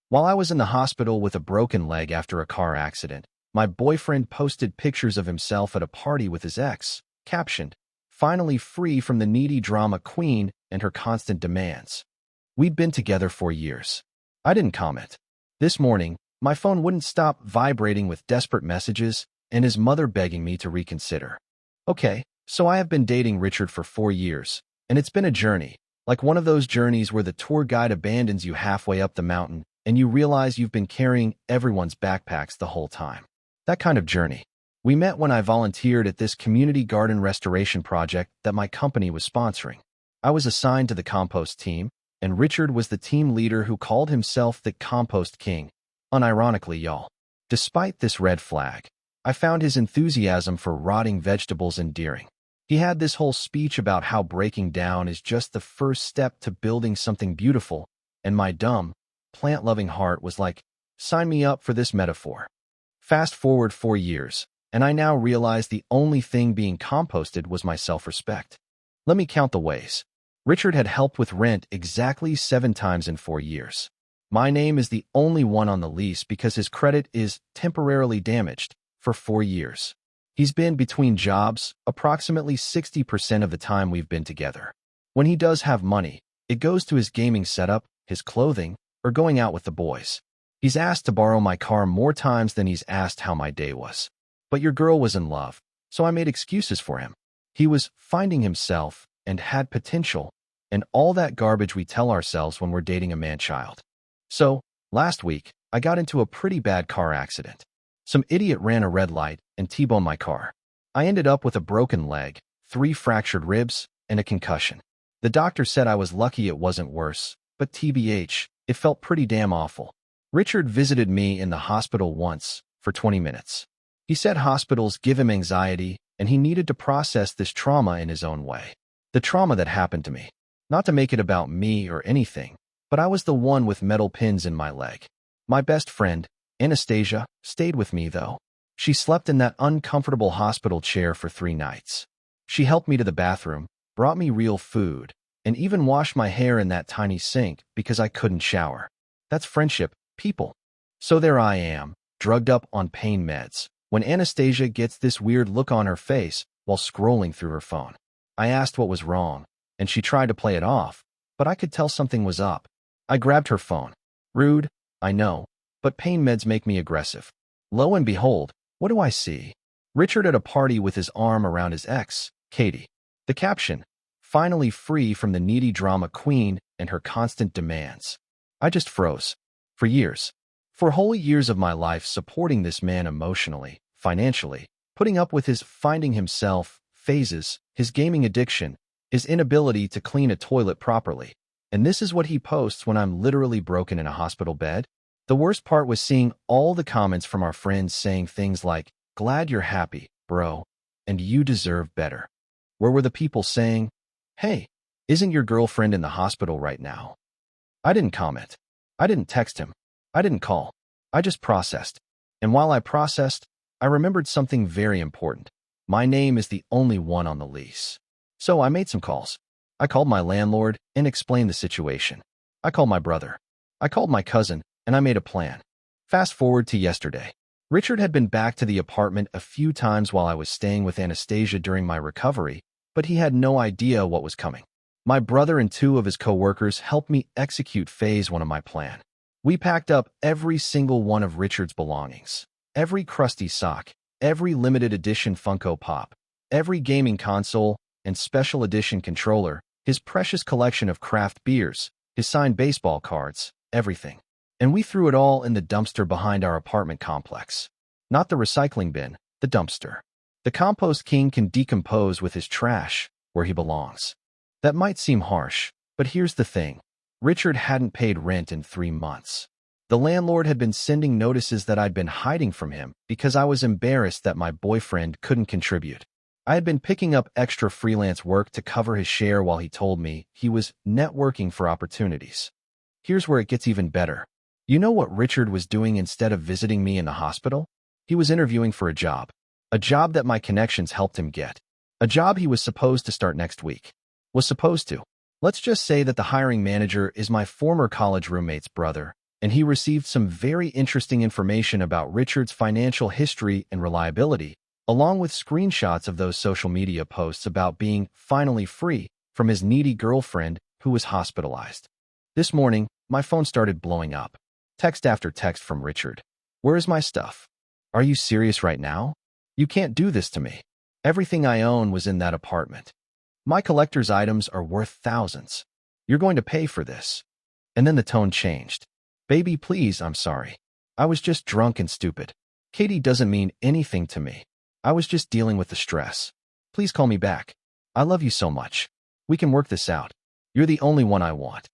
While I was in the hospital with a broken leg after a car accident, my boyfriend posted pictures of himself at a party with his ex, captioned, "Finally free from the needy drama queen and her constant demands." We'd been together for years. I didn't comment. This morning, my phone wouldn't stop vibrating with desperate messages and his mother begging me to reconsider. Okay, so I have been dating Richard for 4 years, and it's been a journey, like one of those journeys where the tour guide abandons you halfway up the mountain and you realize you've been carrying everyone's backpacks the whole time. That kind of journey. We met when I volunteered at this community garden restoration project that my company was sponsoring. I was assigned to the compost team, and Richard was the team leader who called himself the Compost King. Unironically, y'all. Despite this red flag, I found his enthusiasm for rotting vegetables endearing. He had this whole speech about how breaking down is just the first step to building something beautiful, and my dumb, plant-loving heart was like, sign me up for this metaphor. Fast forward 4 years, and I now realize the only thing being composted was my self-respect. Let me count the ways. Richard had helped with rent exactly 7 times in 4 years. My name is the only one on the lease because his credit is temporarily damaged for 4 years. He's been between jobs approximately 60% of the time we've been together. When he does have money, it goes to his gaming setup, his clothing, or going out with the boys. He's asked to borrow my car more times than he's asked how my day was. But your girl was in love, so I made excuses for him. He was finding himself and had potential, and all that garbage we tell ourselves when we're dating a man-child. So, last week, I got into a pretty bad car accident. Some idiot ran a red light and T-boned my car. I ended up with a broken leg, 3 fractured ribs, and a concussion. The doctor said I was lucky it wasn't worse, but TBH, it felt pretty damn awful. Richard visited me in the hospital once, for 20 minutes. He said hospitals give him anxiety, and he needed to process this trauma in his own way. The trauma that happened to me. Not to make it about me or anything, but I was the one with metal pins in my leg. My best friend, Anastasia, stayed with me though. She slept in that uncomfortable hospital chair for 3 nights. She helped me to the bathroom, brought me real food, and even washed my hair in that tiny sink because I couldn't shower. That's friendship, people. So there I am, drugged up on pain meds, when Anastasia gets this weird look on her face while scrolling through her phone. I asked what was wrong, and she tried to play it off, but I could tell something was up. I grabbed her phone. Rude, I know, but pain meds make me aggressive. Lo and behold, what do I see? Richard at a party with his arm around his ex, Katie. The caption, "Finally free from the needy drama queen and her constant demands." I just froze. For years. For whole years of my life supporting this man emotionally, financially, putting up with his finding himself phases, his gaming addiction, his inability to clean a toilet properly. And this is what he posts when I'm literally broken in a hospital bed? The worst part was seeing all the comments from our friends saying things like, "Glad you're happy, bro, and you deserve better." Where were the people saying, "Hey, isn't your girlfriend in the hospital right now?" I didn't comment. I didn't text him. I didn't call. I just processed. And while I processed, I remembered something very important. My name is the only one on the lease. So I made some calls. I called my landlord and explained the situation. I called my brother. I called my cousin, and I made a plan. Fast forward to yesterday. Richard had been back to the apartment a few times while I was staying with Anastasia during my recovery, but he had no idea what was coming. My brother and 2 of his co-workers helped me execute phase 1 of my plan. We packed up every single one of Richard's belongings. Every crusty sock, every limited edition Funko Pop, every gaming console and special edition controller, his precious collection of craft beers, his signed baseball cards, everything. And we threw it all in the dumpster behind our apartment complex. Not the recycling bin, the dumpster. The compost king can decompose with his trash where he belongs. That might seem harsh, but here's the thing. Richard hadn't paid rent in 3 months. The landlord had been sending notices that I'd been hiding from him because I was embarrassed that my boyfriend couldn't contribute. I had been picking up extra freelance work to cover his share while he told me he was networking for opportunities. Here's where it gets even better. You know what Richard was doing instead of visiting me in the hospital? He was interviewing for a job. A job that my connections helped him get. A job he was supposed to start next week. Was supposed to. Let's just say that the hiring manager is my former college roommate's brother, and he received some very interesting information about Richard's financial history and reliability, along with screenshots of those social media posts about being finally free from his needy girlfriend who was hospitalized. This morning, my phone started blowing up. Text after text from Richard. "Where is my stuff? Are you serious right now? You can't do this to me. Everything I own was in that apartment. My collector's items are worth thousands. You're going to pay for this." And then the tone changed. "Baby, please, I'm sorry. I was just drunk and stupid. Katie doesn't mean anything to me. I was just dealing with the stress. Please call me back. I love you so much. We can work this out. You're the only one I want."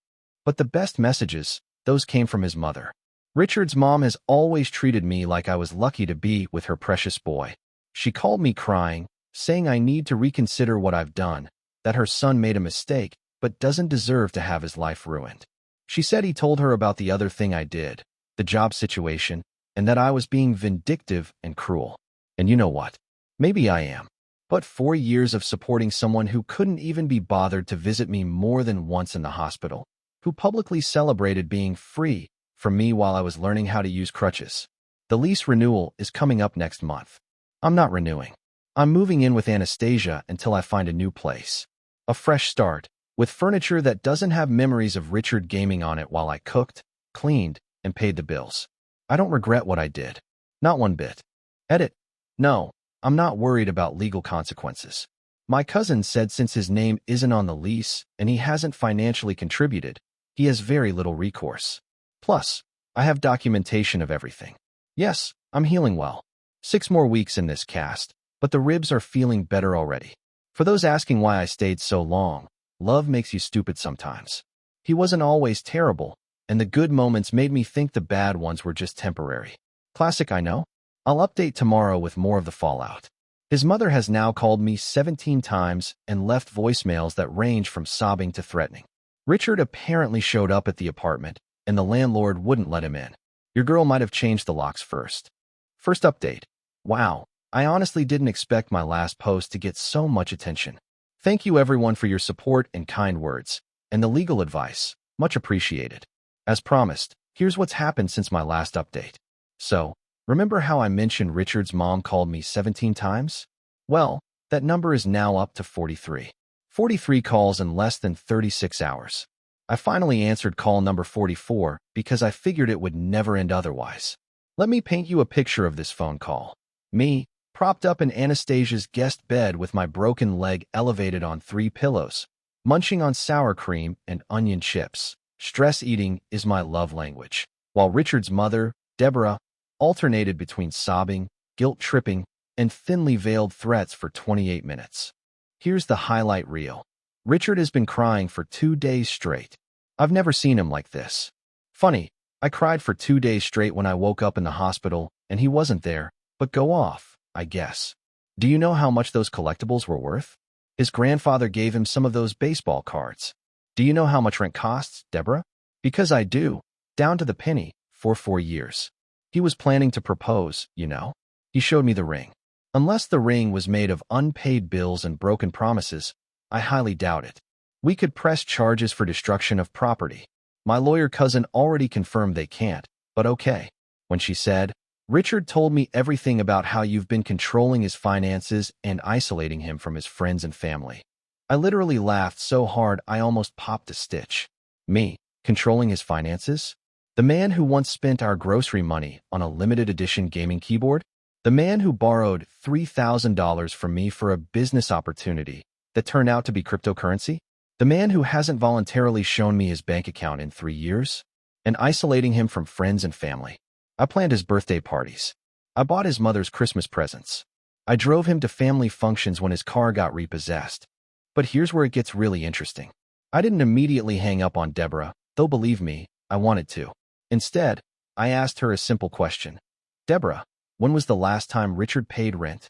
But the best messages, those came from his mother. Richard's mom has always treated me like I was lucky to be with her precious boy. She called me crying, saying I need to reconsider what I've done, that her son made a mistake but doesn't deserve to have his life ruined. She said he told her about the other thing I did, the job situation, and that I was being vindictive and cruel. And you know what? Maybe I am. But 4 years of supporting someone who couldn't even be bothered to visit me more than once in the hospital, who publicly celebrated being free from me while I was learning how to use crutches. The lease renewal is coming up next month. I'm not renewing. I'm moving in with Anastasia until I find a new place. A fresh start, with furniture that doesn't have memories of Richard gaming on it while I cooked, cleaned, and paid the bills. I don't regret what I did. Not one bit. Edit. No, I'm not worried about legal consequences. My cousin said since his name isn't on the lease and he hasn't financially contributed, he has very little recourse. Plus, I have documentation of everything. Yes, I'm healing well. 6 more weeks in this cast, but the ribs are feeling better already. For those asking why I stayed so long, love makes you stupid sometimes. He wasn't always terrible, and the good moments made me think the bad ones were just temporary. Classic, I know. I'll update tomorrow with more of the fallout. His mother has now called me 17 times and left voicemails that range from sobbing to threatening. Richard apparently showed up at the apartment, and the landlord wouldn't let him in. Your girl might have changed the locks first. First update. Wow, I honestly didn't expect my last post to get so much attention. Thank you everyone for your support and kind words, and the legal advice. Much appreciated. As promised, here's what's happened since my last update. So, remember how I mentioned Richard's mom called me 17 times? Well, that number is now up to 43. 43 calls in less than 36 hours. I finally answered call number 44 because I figured it would never end otherwise. Let me paint you a picture of this phone call. Me, propped up in Anastasia's guest bed with my broken leg elevated on 3 pillows, munching on sour cream and onion chips. Stress eating is my love language. While Richard's mother, Deborah, alternated between sobbing, guilt-tripping, and thinly veiled threats for 28 minutes. Here's the highlight reel. Richard has been crying for 2 days straight. I've never seen him like this. Funny, I cried for 2 days straight when I woke up in the hospital, and he wasn't there, but go off, I guess. Do you know how much those collectibles were worth? His grandfather gave him some of those baseball cards. Do you know how much rent costs, Deborah? Because I do, down to the penny, for 4 years. He was planning to propose, you know. He showed me the ring. Unless the ring was made of unpaid bills and broken promises, I highly doubt it. We could press charges for destruction of property. My lawyer cousin already confirmed they can't, but okay. When she said, Richard told me everything about how you've been controlling his finances and isolating him from his friends and family. I literally laughed so hard I almost popped a stitch. Me, controlling his finances? The man who once spent our grocery money on a limited edition gaming keyboard? The man who borrowed $3,000 from me for a business opportunity that turned out to be cryptocurrency? The man who hasn't voluntarily shown me his bank account in 3 years? And isolating him from friends and family. I planned his birthday parties. I bought his mother's Christmas presents. I drove him to family functions when his car got repossessed. But here's where it gets really interesting. I didn't immediately hang up on Deborah, though believe me, I wanted to. Instead, I asked her a simple question. Deborah, when was the last time Richard paid rent?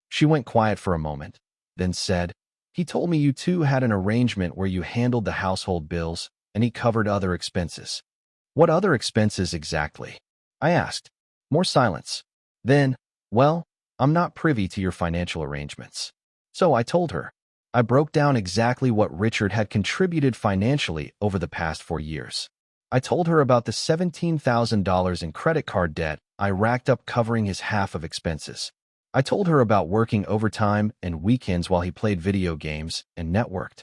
She went quiet for a moment, then said, he told me you two had an arrangement where you handled the household bills and he covered other expenses. What other expenses exactly? I asked. More silence. Then, well, I'm not privy to your financial arrangements. So I told her. I broke down exactly what Richard had contributed financially over the past 4 years. I told her about the $17,000 in credit card debt I racked up covering his half of expenses. I told her about working overtime and weekends while he played video games and networked.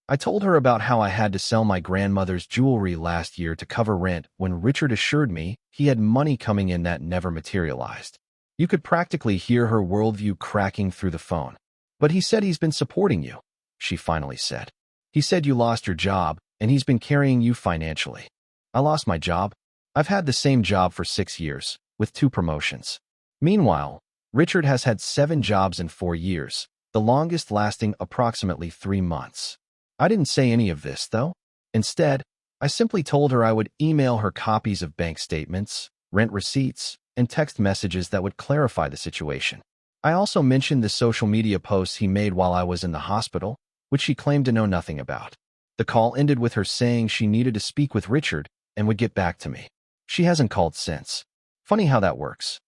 I told her about how I had to sell my grandmother's jewelry last year to cover rent when Richard assured me he had money coming in that never materialized. You could practically hear her worldview cracking through the phone. But he said he's been supporting you, she finally said. He said you lost your job, and he's been carrying you financially. I lost my job. I've had the same job for 6 years, with 2 promotions. Meanwhile, Richard has had 7 jobs in 4 years, the longest lasting approximately 3 months. I didn't say any of this, though. Instead, I simply told her I would email her copies of bank statements, rent receipts, and text messages that would clarify the situation. I also mentioned the social media posts he made while I was in the hospital, which she claimed to know nothing about. The call ended with her saying she needed to speak with Richard and would get back to me. She hasn't called since. Funny how that works.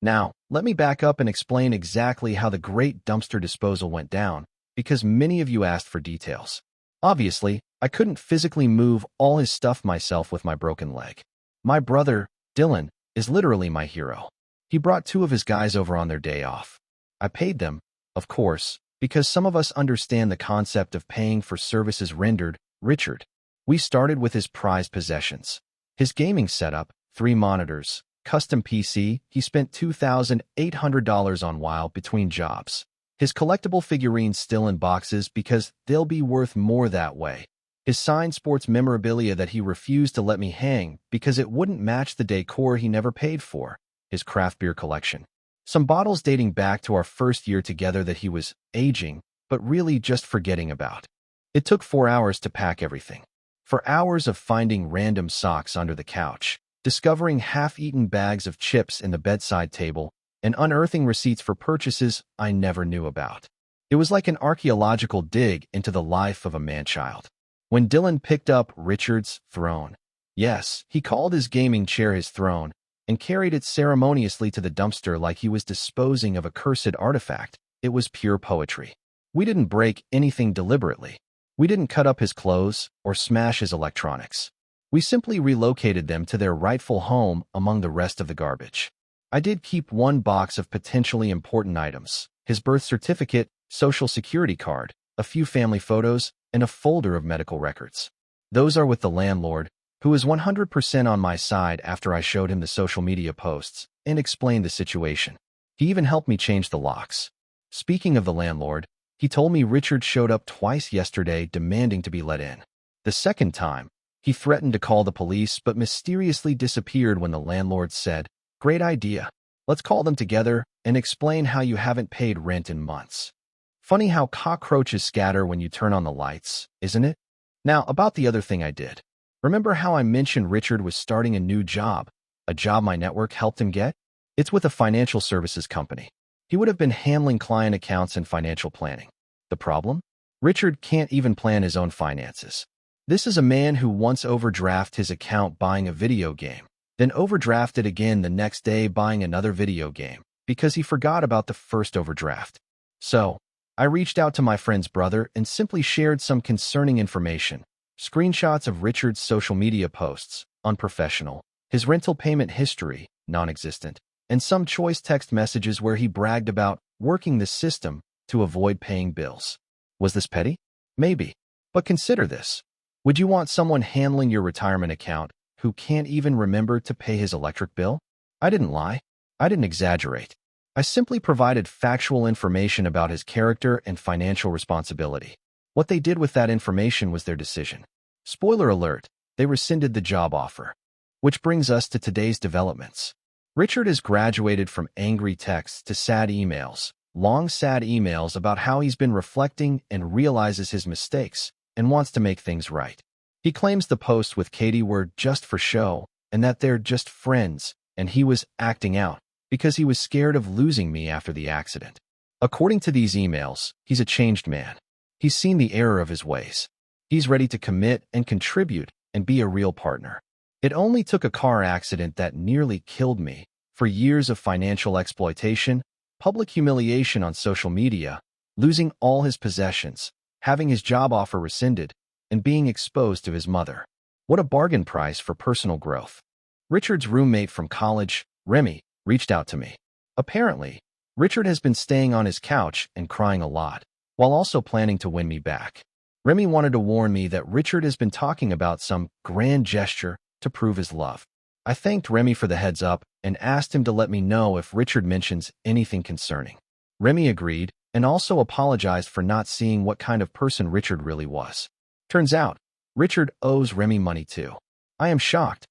Now, let me back up and explain exactly how the great dumpster disposal went down, because many of you asked for details. Obviously, I couldn't physically move all his stuff myself with my broken leg. My brother, Dylan, is literally my hero. He brought 2 of his guys over on their day off. I paid them, of course, because some of us understand the concept of paying for services rendered. Richard. We started with his prized possessions. His gaming setup, 3 monitors, custom PC, he spent $2,800 on while between jobs. His collectible figurines still in boxes because they'll be worth more that way. His signed sports memorabilia that he refused to let me hang because it wouldn't match the decor he never paid for. His craft beer collection. Some bottles dating back to our first year together that he was aging, but really just forgetting about. It took 4 hours to pack everything. For hours of finding random socks under the couch, discovering half-eaten bags of chips in the bedside table, and unearthing receipts for purchases I never knew about. It was like an archaeological dig into the life of a man-child. When Dylan picked up Richard's throne, yes, he called his gaming chair his throne, and carried it ceremoniously to the dumpster like he was disposing of a cursed artifact, it was pure poetry. We didn't break anything deliberately. We didn't cut up his clothes or smash his electronics. We simply relocated them to their rightful home among the rest of the garbage. I did keep 1 box of potentially important items, his birth certificate, social security card, a few family photos, and a folder of medical records. Those are with the landlord, who is 100% on my side after I showed him the social media posts and explained the situation. He even helped me change the locks. Speaking of the landlord, he told me Richard showed up twice yesterday demanding to be let in. The second time, he threatened to call the police but mysteriously disappeared when the landlord said, "Great idea. Let's call them together and explain how you haven't paid rent in months." Funny how cockroaches scatter when you turn on the lights, isn't it? Now, about the other thing I did. Remember how I mentioned Richard was starting a new job, a job my network helped him get? It's with a financial services company. He would have been handling client accounts and financial planning. The problem? Richard can't even plan his own finances. This is a man who once overdrafted his account buying a video game, then overdrafted again the next day buying another video game, because he forgot about the first overdraft. So, I reached out to my friend's brother and simply shared some concerning information. Screenshots of Richard's social media posts, unprofessional, his rental payment history, non-existent, and some choice text messages where he bragged about working the system to avoid paying bills. Was this petty? Maybe. But consider this. Would you want someone handling your retirement account who can't even remember to pay his electric bill? I didn't lie. I didn't exaggerate. I simply provided factual information about his character and financial responsibility. What they did with that information was their decision. Spoiler alert, they rescinded the job offer. Which brings us to today's developments. Richard has graduated from angry texts to sad emails, long sad emails about how he's been reflecting and realizes his mistakes and wants to make things right. He claims the posts with Katie were just for show and that they're just friends, and he was acting out because he was scared of losing me after the accident. According to these emails, he's a changed man. He's seen the error of his ways. He's ready to commit and contribute and be a real partner. It only took a car accident that nearly killed me for years of financial exploitation, public humiliation on social media, losing all his possessions, having his job offer rescinded, and being exposed to his mother. What a bargain price for personal growth. Richard's roommate from college, Remy, reached out to me. Apparently, Richard has been staying on his couch and crying a lot, while also planning to win me back. Remy wanted to warn me that Richard has been talking about some grand gesture to prove his love. I thanked Remy for the heads up and asked him to let me know if Richard mentions anything concerning. Remy agreed and also apologized for not seeing what kind of person Richard really was. Turns out, Richard owes Remy money too. I am shocked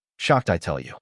I tell you.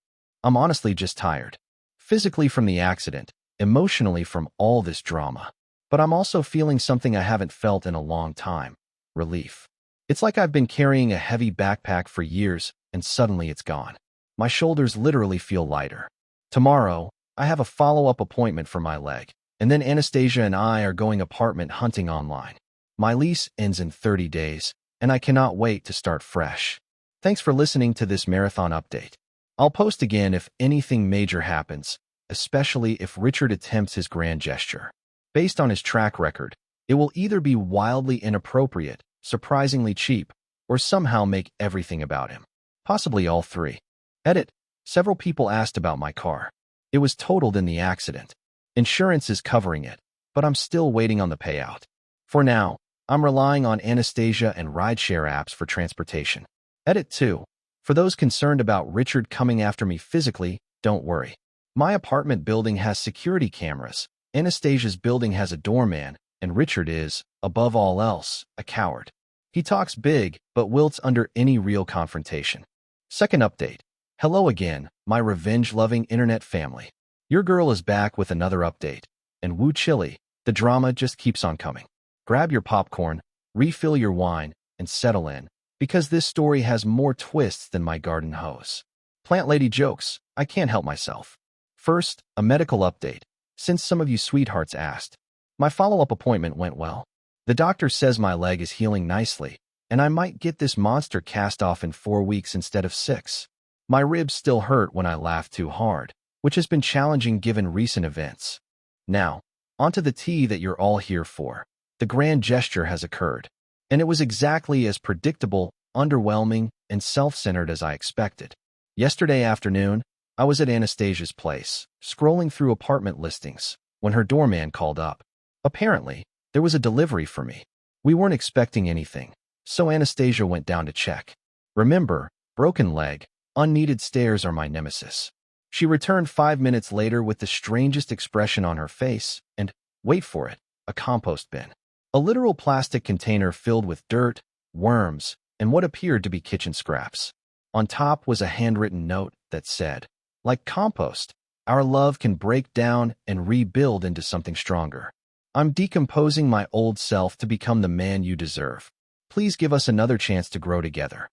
I'm honestly just tired. Physically from the accident, emotionally from all this drama. But I'm also feeling something I haven't felt in a long time. Relief. It's like I've been carrying a heavy backpack for years and suddenly it's gone. My shoulders literally feel lighter. Tomorrow, I have a follow-up appointment for my leg, and then Anastasia and I are going apartment hunting online. My lease ends in 30 days, and I cannot wait to start fresh. Thanks for listening to this marathon update. I'll post again if anything major happens, especially if Richard attempts his grand gesture. Based on his track record, it will either be wildly inappropriate, surprisingly cheap, or somehow make everything about him. Possibly all three. Edit. Several people asked about my car. It was totaled in the accident. Insurance is covering it, but I'm still waiting on the payout. For now, I'm relying on Anastasia and rideshare apps for transportation. Edit 2. For those concerned about Richard coming after me physically, don't worry. My apartment building has security cameras, Anastasia's building has a doorman, and Richard is, above all else, a coward. He talks big, but wilts under any real confrontation. Second update. Hello again, my revenge-loving internet family. Your girl is back with another update. And woo chilly, the drama just keeps on coming. Grab your popcorn, refill your wine, and settle in, because this story has more twists than my garden hose. Plant lady jokes, I can't help myself. First, a medical update, since some of you sweethearts asked. My follow-up appointment went well. The doctor says my leg is healing nicely, and I might get this monster cast off in 4 weeks instead of 6. My ribs still hurt when I laugh too hard, which has been challenging given recent events. Now, onto the tea that you're all here for. The grand gesture has occurred, and it was exactly as predictable, underwhelming, and self-centered as I expected. Yesterday afternoon, I was at Anastasia's place, scrolling through apartment listings, when her doorman called up. Apparently, there was a delivery for me. We weren't expecting anything, so Anastasia went down to check. Remember, broken leg, unneeded stairs are my nemesis. She returned 5 minutes later with the strangest expression on her face and, wait for it, a compost bin. A literal plastic container filled with dirt, worms, and what appeared to be kitchen scraps. On top was a handwritten note that said, like compost, our love can break down and rebuild into something stronger. I'm decomposing my old self to become the man you deserve. Please give us another chance to grow together.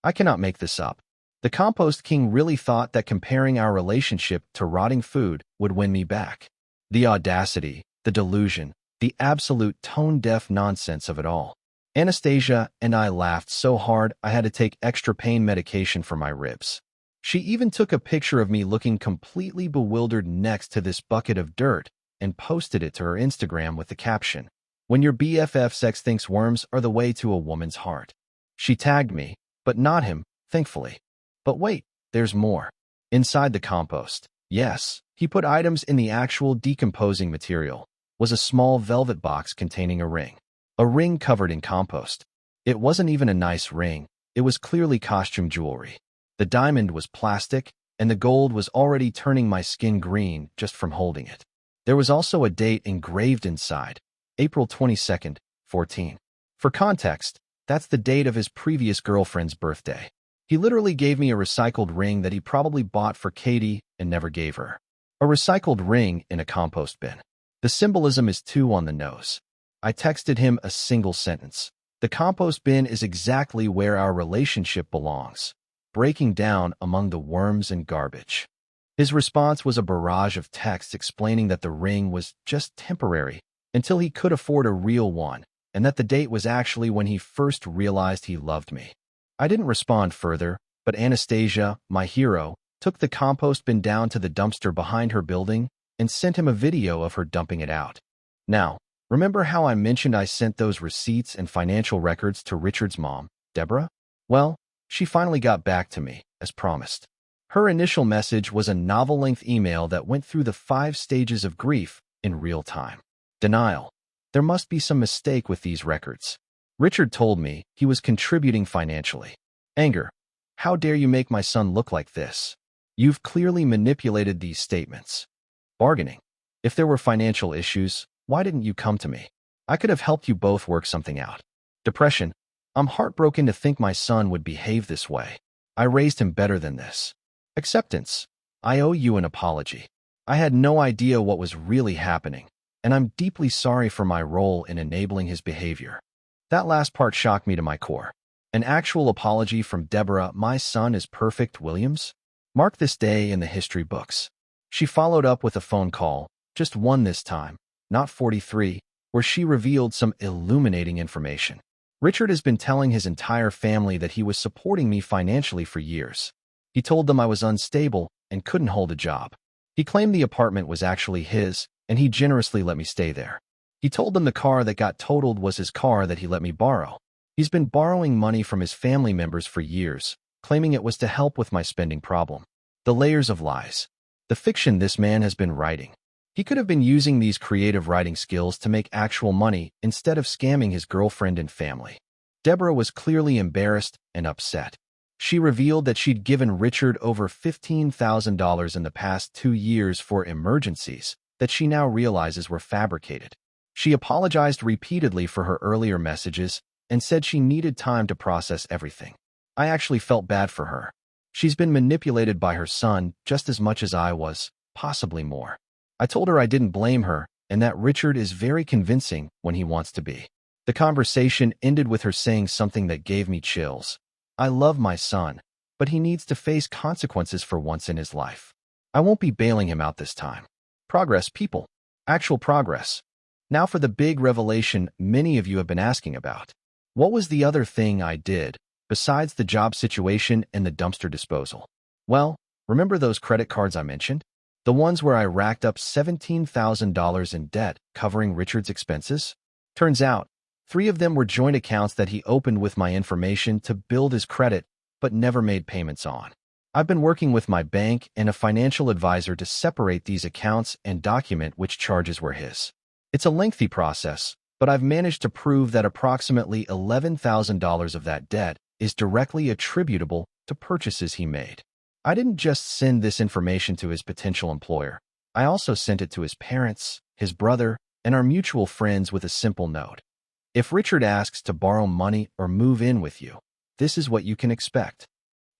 I cannot make this up. The compost king really thought that comparing our relationship to rotting food would win me back. The audacity, the delusion, the absolute tone-deaf nonsense of it all. Anastasia and I laughed so hard I had to take extra pain medication for my ribs. She even took a picture of me looking completely bewildered next to this bucket of dirt and posted it to her Instagram with the caption, "When your BFF sex thinks worms are the way to a woman's heart." She tagged me, but not him, thankfully. But wait, there's more. Inside the compost, yes, he put items in the actual decomposing material, was a small velvet box containing a ring. A ring covered in compost. It wasn't even a nice ring, it was clearly costume jewelry. The diamond was plastic, and the gold was already turning my skin green just from holding it. There was also a date engraved inside, April 22nd, 14. For context, that's the date of his previous girlfriend's birthday. He literally gave me a recycled ring that he probably bought for Katie and never gave her. A recycled ring in a compost bin. The symbolism is too on the nose. I texted him a single sentence. The compost bin is exactly where our relationship belongs, breaking down among the worms and garbage. His response was a barrage of texts explaining that the ring was just temporary until he could afford a real one, and that the date was actually when he first realized he loved me. I didn't respond further, but Anastasia, my hero, took the compost bin down to the dumpster behind her building and sent him a video of her dumping it out. Now, remember how I mentioned I sent those receipts and financial records to Richard's mom, Deborah? Well, She finally got back to me, as promised. Her initial message was a novel-length email that went through the 5 stages of grief in real time. Denial. There must be some mistake with these records. Richard told me he was contributing financially. Anger. How dare you make my son look like this? You've clearly manipulated these statements. Bargaining. If there were financial issues, why didn't you come to me? I could have helped you both work something out. Depression. I'm heartbroken to think my son would behave this way. I raised him better than this. Acceptance. I owe you an apology. I had no idea what was really happening, and I'm deeply sorry for my role in enabling his behavior. That last part shocked me to my core. An actual apology from Deborah, my son is perfect, Williams? Mark this day in the history books. She followed up with a phone call, just one this time, not 43, where she revealed some illuminating information. Richard has been telling his entire family that he was supporting me financially for years. He told them I was unstable and couldn't hold a job. He claimed the apartment was actually his, and he generously let me stay there. He told them the car that got totaled was his car that he let me borrow. He's been borrowing money from his family members for years, claiming it was to help with my spending problem. The layers of lies. The fiction this man has been writing. He could have been using these creative writing skills to make actual money instead of scamming his girlfriend and family. Deborah was clearly embarrassed and upset. She revealed that she'd given Richard over $15,000 in the past 2 years for emergencies that she now realizes were fabricated. She apologized repeatedly for her earlier messages and said she needed time to process everything. I actually felt bad for her. She's been manipulated by her son just as much as I was, possibly more. I told her I didn't blame her and that Richard is very convincing when he wants to be. The conversation ended with her saying something that gave me chills. I love my son, but he needs to face consequences for once in his life. I won't be bailing him out this time. Progress, people. Actual progress. Now for the big revelation many of you have been asking about. What was the other thing I did, besides the job situation and the dumpster disposal? Well, remember those credit cards I mentioned? The ones where I racked up $17,000 in debt covering Richard's expenses? Turns out, 3 of them were joint accounts that he opened with my information to build his credit, but never made payments on. I've been working with my bank and a financial advisor to separate these accounts and document which charges were his. It's a lengthy process, but I've managed to prove that approximately $11,000 of that debt is directly attributable to purchases he made. I didn't just send this information to his potential employer. I also sent it to his parents, his brother, and our mutual friends with a simple note. If Richard asks to borrow money or move in with you, this is what you can expect.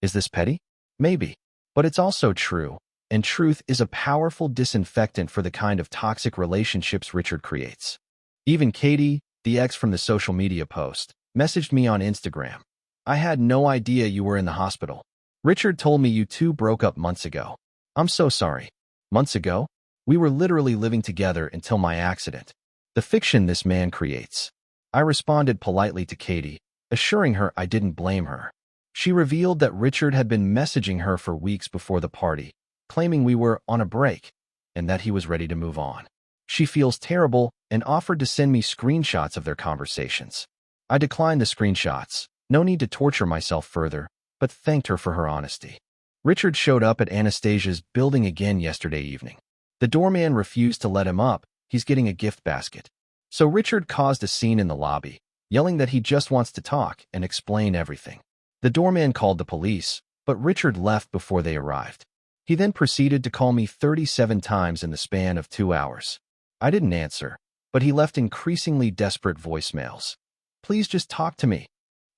Is this petty? Maybe. But it's also true, and truth is a powerful disinfectant for the kind of toxic relationships Richard creates. Even Katie, the ex from the social media post, messaged me on Instagram. I had no idea you were in the hospital. Richard told me you two broke up months ago. I'm so sorry. Months ago? We were literally living together until my accident. The fiction this man creates. I responded politely to Katie, assuring her I didn't blame her. She revealed that Richard had been messaging her for weeks before the party, claiming we were on a break and that he was ready to move on. She feels terrible and offered to send me screenshots of their conversations. I declined the screenshots. No need to torture myself further, but thanked her for her honesty. Richard showed up at Anastasia's building again yesterday evening. The doorman refused to let him up. He's getting a gift basket. So Richard caused a scene in the lobby, yelling that he just wants to talk and explain everything. The doorman called the police, but Richard left before they arrived. He then proceeded to call me 37 times in the span of 2 hours. I didn't answer, but he left increasingly desperate voicemails. Please just talk to me.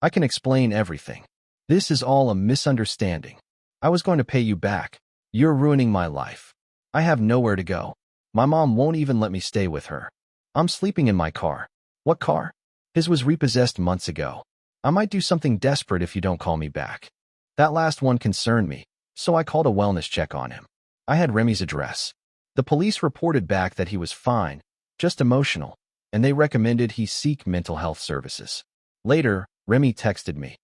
I can explain everything. This is all a misunderstanding. I was going to pay you back. You're ruining my life. I have nowhere to go. My mom won't even let me stay with her. I'm sleeping in my car. What car? His was repossessed months ago. I might do something desperate if you don't call me back. That last one concerned me, so I called a wellness check on him. I had Remy's address. The police reported back that he was fine, just emotional, and they recommended he seek mental health services. Later, Remy texted me.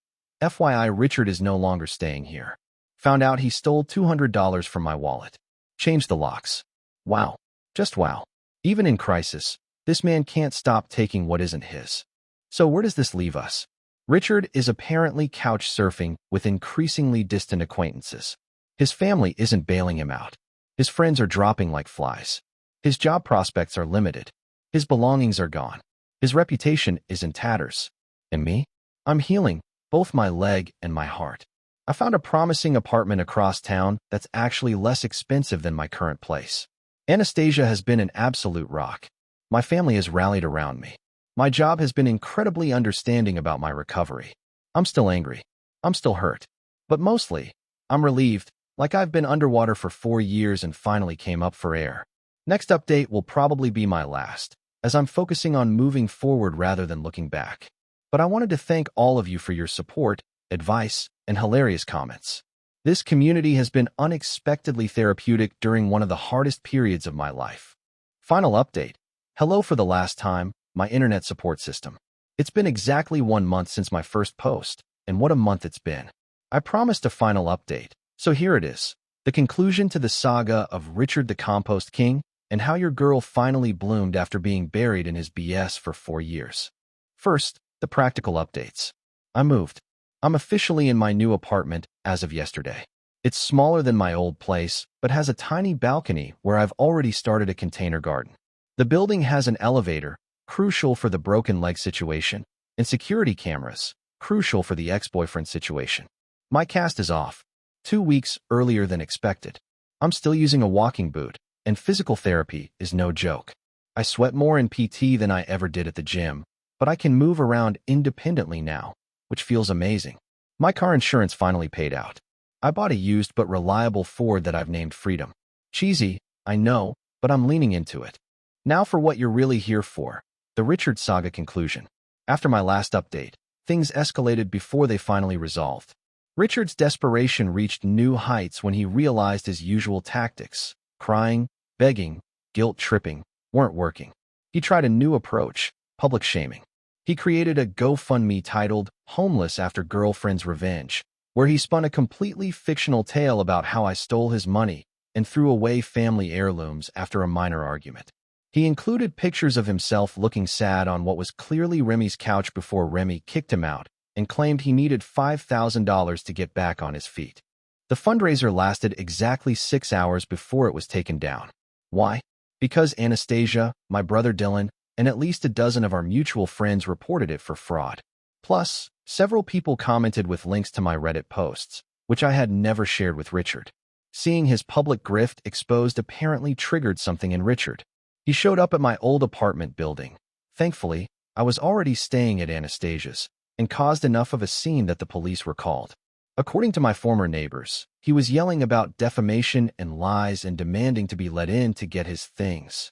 FYI, Richard is no longer staying here. Found out he stole $200 from my wallet. Changed the locks. Wow. Just wow. Even in crisis, this man can't stop taking what isn't his. So where does this leave us? Richard is apparently couch surfing with increasingly distant acquaintances. His family isn't bailing him out. His friends are dropping like flies. His job prospects are limited. His belongings are gone. His reputation is in tatters. And me? I'm healing, both my leg and my heart. I found a promising apartment across town that's actually less expensive than my current place. Anastasia has been an absolute rock. My family has rallied around me. My job has been incredibly understanding about my recovery. I'm still angry. I'm still hurt. But mostly, I'm relieved, like I've been underwater for 4 years and finally came up for air. Next update will probably be my last, as I'm focusing on moving forward rather than looking back. But I wanted to thank all of you for your support, advice, and hilarious comments. This community has been unexpectedly therapeutic during one of the hardest periods of my life. Final update. Hello for the last time, my internet support system. It's been exactly 1 month since my first post, and what a month it's been. I promised a final update, so here it is. The conclusion to the saga of Richard the Compost King and how your girl finally bloomed after being buried in his BS for 4 years. First, the practical updates. I moved. I'm officially in my new apartment as of yesterday. It's smaller than my old place, but has a tiny balcony where I've already started a container garden. The building has an elevator, crucial for the broken leg situation, and security cameras, crucial for the ex-boyfriend situation. My cast is off, 2 weeks earlier than expected. I'm still using a walking boot, and physical therapy is no joke. I sweat more in PT than I ever did at the gym, but I can move around independently now, which feels amazing. My car insurance finally paid out. I bought a used but reliable Ford that I've named Freedom. Cheesy, I know, but I'm leaning into it. Now for what you're really here for. The Richard saga conclusion. After my last update, things escalated before they finally resolved. Richard's desperation reached new heights when he realized his usual tactics, crying, begging, guilt-tripping, weren't working. He tried a new approach, public shaming. He created a GoFundMe titled Homeless After Girlfriend's Revenge, where he spun a completely fictional tale about how I stole his money and threw away family heirlooms after a minor argument. He included pictures of himself looking sad on what was clearly Remy's couch before Remy kicked him out and claimed he needed $5,000 to get back on his feet. The fundraiser lasted exactly 6 hours before it was taken down. Why? Because Anastasia, my brother Dylan, and at least a dozen of our mutual friends reported it for fraud. Plus, several people commented with links to my Reddit posts, which I had never shared with Richard. Seeing his public grift exposed apparently triggered something in Richard. He showed up at my old apartment building. Thankfully, I was already staying at Anastasia's and caused enough of a scene that the police were called. According to my former neighbors, he was yelling about defamation and lies and demanding to be let in to get his things.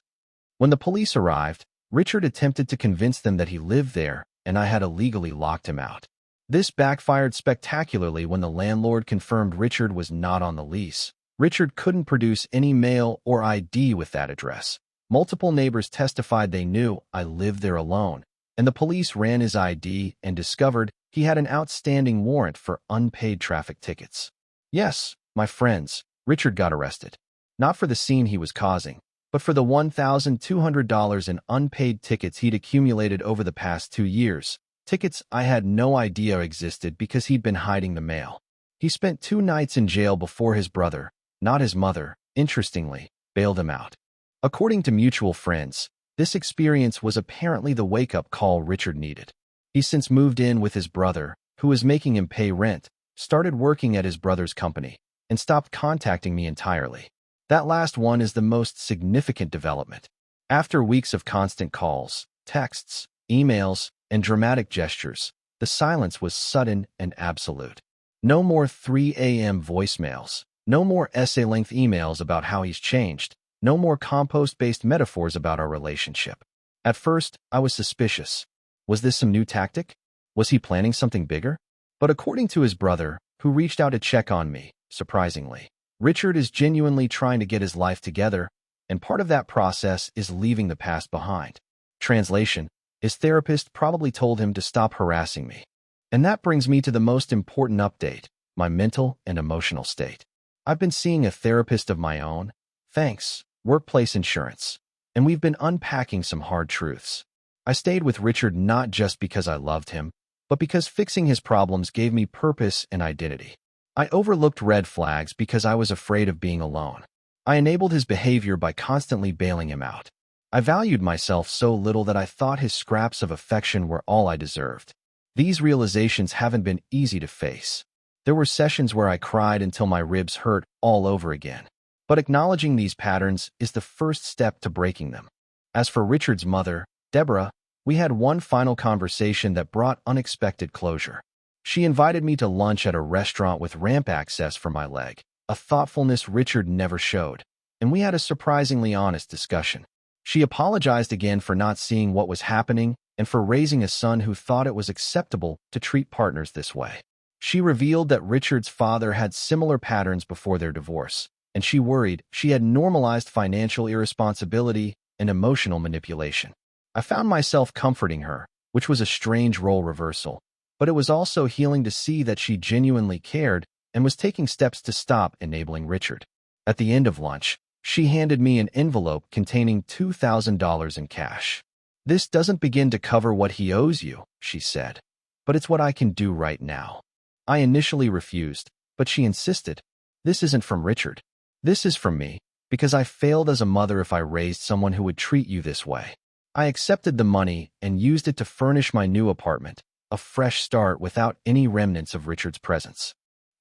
When the police arrived, Richard attempted to convince them that he lived there and I had illegally locked him out. This backfired spectacularly when the landlord confirmed Richard was not on the lease. Richard couldn't produce any mail or ID with that address. Multiple neighbors testified they knew I lived there alone, and the police ran his ID and discovered he had an outstanding warrant for unpaid traffic tickets. Yes, my friends, Richard got arrested. Not for the scene he was causing, but for the $1,200 in unpaid tickets he'd accumulated over the past 2 years, tickets I had no idea existed because he'd been hiding the mail. He spent 2 nights in jail before his brother, not his mother, interestingly, bailed him out. According to mutual friends, this experience was apparently the wake-up call Richard needed. He's since moved in with his brother, who is making him pay rent, started working at his brother's company, and stopped contacting me entirely. That last one is the most significant development. After weeks of constant calls, texts, emails, and dramatic gestures, the silence was sudden and absolute. No more 3 a.m. voicemails, no more essay-length emails about how he's changed, no more compost-based metaphors about our relationship. At first, I was suspicious. Was this some new tactic? Was he planning something bigger? But according to his brother, who reached out to check on me, surprisingly, Richard is genuinely trying to get his life together, and part of that process is leaving the past behind. Translation, his therapist probably told him to stop harassing me. And that brings me to the most important update, my mental and emotional state. I've been seeing a therapist of my own, thanks, workplace insurance, and we've been unpacking some hard truths. I stayed with Richard not just because I loved him, but because fixing his problems gave me purpose and identity. I overlooked red flags because I was afraid of being alone. I enabled his behavior by constantly bailing him out. I valued myself so little that I thought his scraps of affection were all I deserved. These realizations haven't been easy to face. There were sessions where I cried until my ribs hurt all over again. But acknowledging these patterns is the first step to breaking them. As for Richard's mother, Deborah, we had one final conversation that brought unexpected closure. She invited me to lunch at a restaurant with ramp access for my leg, a thoughtfulness Richard never showed, and we had a surprisingly honest discussion. She apologized again for not seeing what was happening and for raising a son who thought it was acceptable to treat partners this way. She revealed that Richard's father had similar patterns before their divorce, and she worried she had normalized financial irresponsibility and emotional manipulation. I found myself comforting her, which was a strange role reversal, but it was also healing to see that she genuinely cared and was taking steps to stop enabling Richard. At the end of lunch, she handed me an envelope containing $2,000 in cash. "This doesn't begin to cover what he owes you," she said, "but it's what I can do right now." I initially refused, but she insisted, "This isn't from Richard. This is from me, because I failed as a mother if I raised someone who would treat you this way." I accepted the money and used it to furnish my new apartment, a fresh start without any remnants of Richard's presence.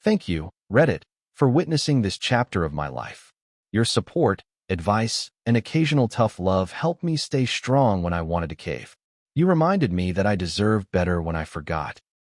Thank you, Reddit, for witnessing this chapter of my life. Your support, advice, and occasional tough love helped me stay strong when I wanted to cave. You reminded me that I deserved better when I forgot.